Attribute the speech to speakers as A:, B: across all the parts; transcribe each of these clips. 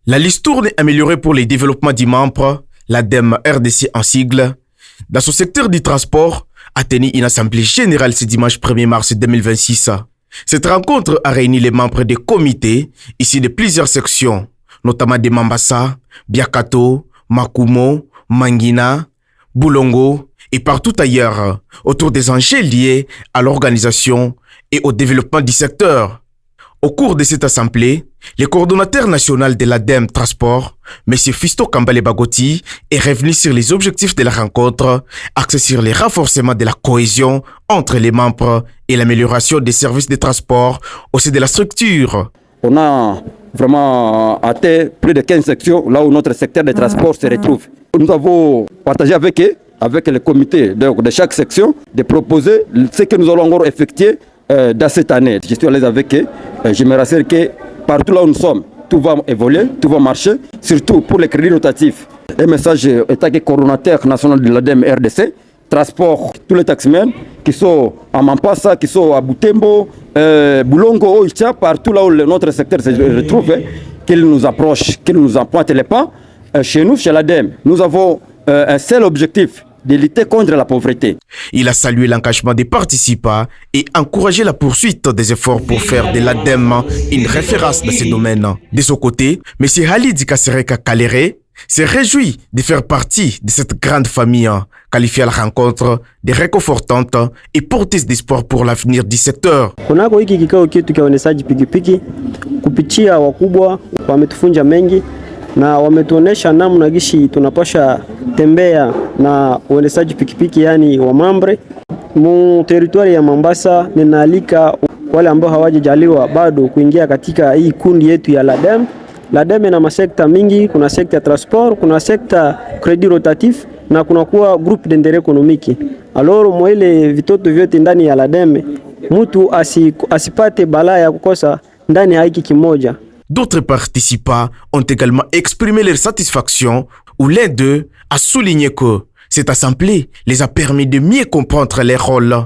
A: La Listourne améliorée pour les développements du membre, l'ADEM RDC en sigle, dans son secteur du transport, a tenu une assemblée générale ce dimanche 1er mars 2026. Cette rencontre a réuni les membres des comités issus de plusieurs sections, notamment de Mambasa, Biakato, Makumo, Mangina, Boulongo et partout ailleurs, autour des enjeux liés à l'organisation et au développement du secteur. Au cours de cette assemblée, le coordonnateur national de l'ADEM Transport, M. Fisto Kambale Bagoti, est revenu sur les objectifs de la rencontre, axés sur le renforcement de la cohésion entre les membres et l'amélioration des services de transport au sein de la structure.
B: On a vraiment atteint plus de 15 sections là où notre secteur de transport se retrouve. Nous avons partagé avec eux, avec le comité de chaque section, de proposer ce que nous allons encore effectuer dans cette année. Je suis à l'aise avec eux. Je me rassure que partout là où nous sommes, tout va évoluer, tout va marcher, surtout pour les crédits rotatifs. Un message état que coordonnateur national de l'ADEM RDC, transport tous les taximens qui sont à Mampasa, qui sont à Butembo, Boulongo, Oicha, partout là où notre secteur se retrouve, qu'ils nous approchent, qu'ils nous empointent les pas. Chez nous, chez l'ADEM, nous avons un seul objectif, de lutter contre la pauvreté.
A: Il a salué l'engagement des participants et encouragé la poursuite des efforts pour faire de l'ADEM une référence dans ce domaine. De son côté, M. Halid Kassereka Kalere s'est réjoui de faire partie de cette grande famille, qualifiée à la rencontre de réconfortante et porteuse d'espoir pour l'avenir du secteur.
C: Kunako hiki kikao chetu cha uendeshaji pikipiki kupitia wakubwa wametufunza mengi na wametuonesha namna gishi tunapasha tembea na uendeshaji pikipiki yani wa mambre mu territoire ya Mombasa. Ninaalika wale ambao hawajajaliwa bado kuingia katika hii kundi yetu ya l'ADEM. L'ADEM ina masekta mingi, kuna sekta transport, kuna sekta credit rotatif na kuna kuwa groupe d'intérêt économique. Alors mwele vitoto vyote ndani ya l'ADEM mtu asipate balaa ya kukosa ndani ya hiki kimoja.
A: D'autres participants ont également exprimé leur satisfaction où l'un d'eux a souligné que cette assemblée les a permis de mieux comprendre leur rôle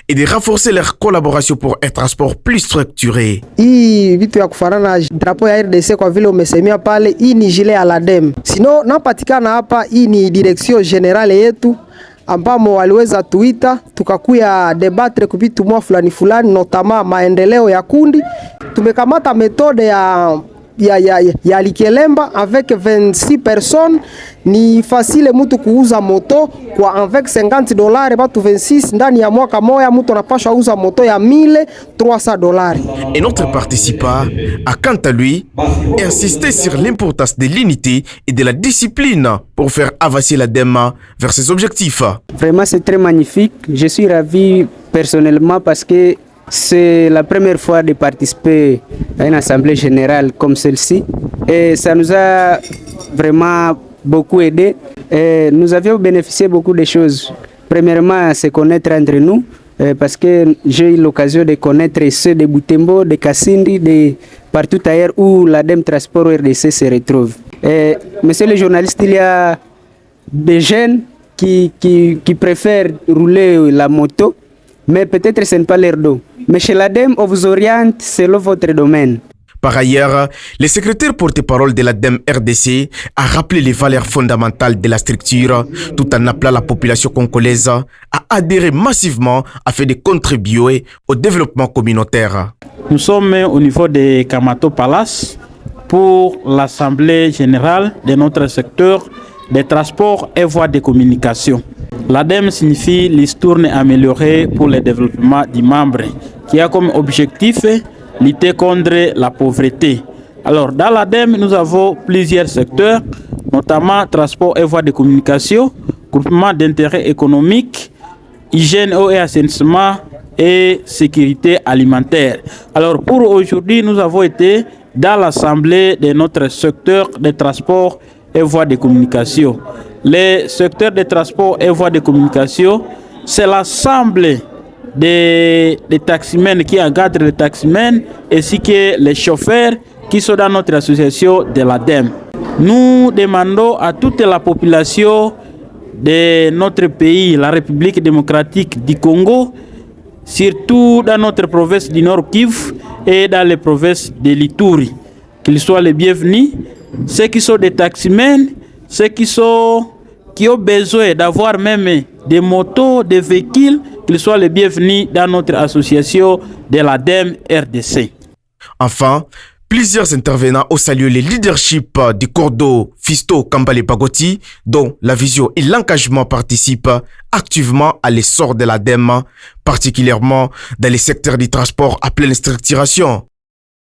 A: et de renforcer leur collaboration pour un transport plus structuré.
D: Hii vitu ya kufanana drapo ya RDC kwa vile umesemea pale, hii ni jile ya l'ADEM. Sino napatikana hapa, hii ni direction generale yetu ambamo waliweza tuita tukakuya debatre kupitu mwa fulani notama maendeleo ya kundi. Tumekamata metode ya Likelemba avec 26 personnes. Ni facile mtu kuuza moto kwa avec $50 batu 26 ndani ya mwaka moya mtu anapasha uza moto ya $1,300.
A: Et notre participant a quant à lui insisté sur l'importance de l'unité et de la discipline pour faire avancer l'ADEM vers ses objectifs.
C: Vraiment c'est très magnifique. Je suis ravi personnellement parce que c'est la première fois de participer à une assemblée générale comme celle-ci et ça nous a vraiment beaucoup aidé. Et nous avions bénéficié beaucoup de choses. Premièrement, se connaître entre nous parce que j'ai eu l'occasion de connaître ceux de Butembo, de Kassindi, de partout ailleurs où l'ADEM Transport RDC se retrouve. Et, monsieur le journaliste, il y a des jeunes qui préfèrent rouler la moto, mais peut-être ce n'est pas leur dos. Mais chez l'ADEM, on vous oriente selon votre domaine.
A: Par ailleurs, le secrétaire porte-parole de l'ADEM RDC a rappelé les valeurs fondamentales de la structure tout en appelant la population congolaise à adhérer massivement afin de contribuer au développement communautaire.
E: Nous sommes au niveau de Kamato Palace pour l'Assemblée générale de notre secteur des transports et voies de communication. L'ADEM signifie Listourne améliorée pour le développement du membre qui a comme objectif lutter contre la pauvreté. Alors, dans l'ADEM, nous avons plusieurs secteurs, notamment transport et voies de communication, groupement d'intérêt économique, hygiène, eau et assainissement et sécurité alimentaire. Alors, pour aujourd'hui, nous avons été dans l'assemblée de notre secteur de transport et voies de communication. Le secteur de transport et voies de communication, c'est l'assemblée des taximens qui encadrent les taximens ainsi que les chauffeurs qui sont dans notre association de l'ADEM. Nous demandons à toute la population de notre pays, la République démocratique du Congo, surtout dans notre province du Nord Kivu et dans les provinces de l'Ituri, qu'ils soient les bienvenus ceux qui sont des taximens, ceux qui ont besoin d'avoir même des motos, des véhicules, qu'ils soient les bienvenus dans notre association de l'ADEM RDC.
A: Enfin, plusieurs intervenants ont salué le leadership du cours d'eau Fisto Kambale Pagoti, dont la vision et l'engagement participent activement à l'essor de l'ADEM, particulièrement dans les secteurs du transport à pleine structuration.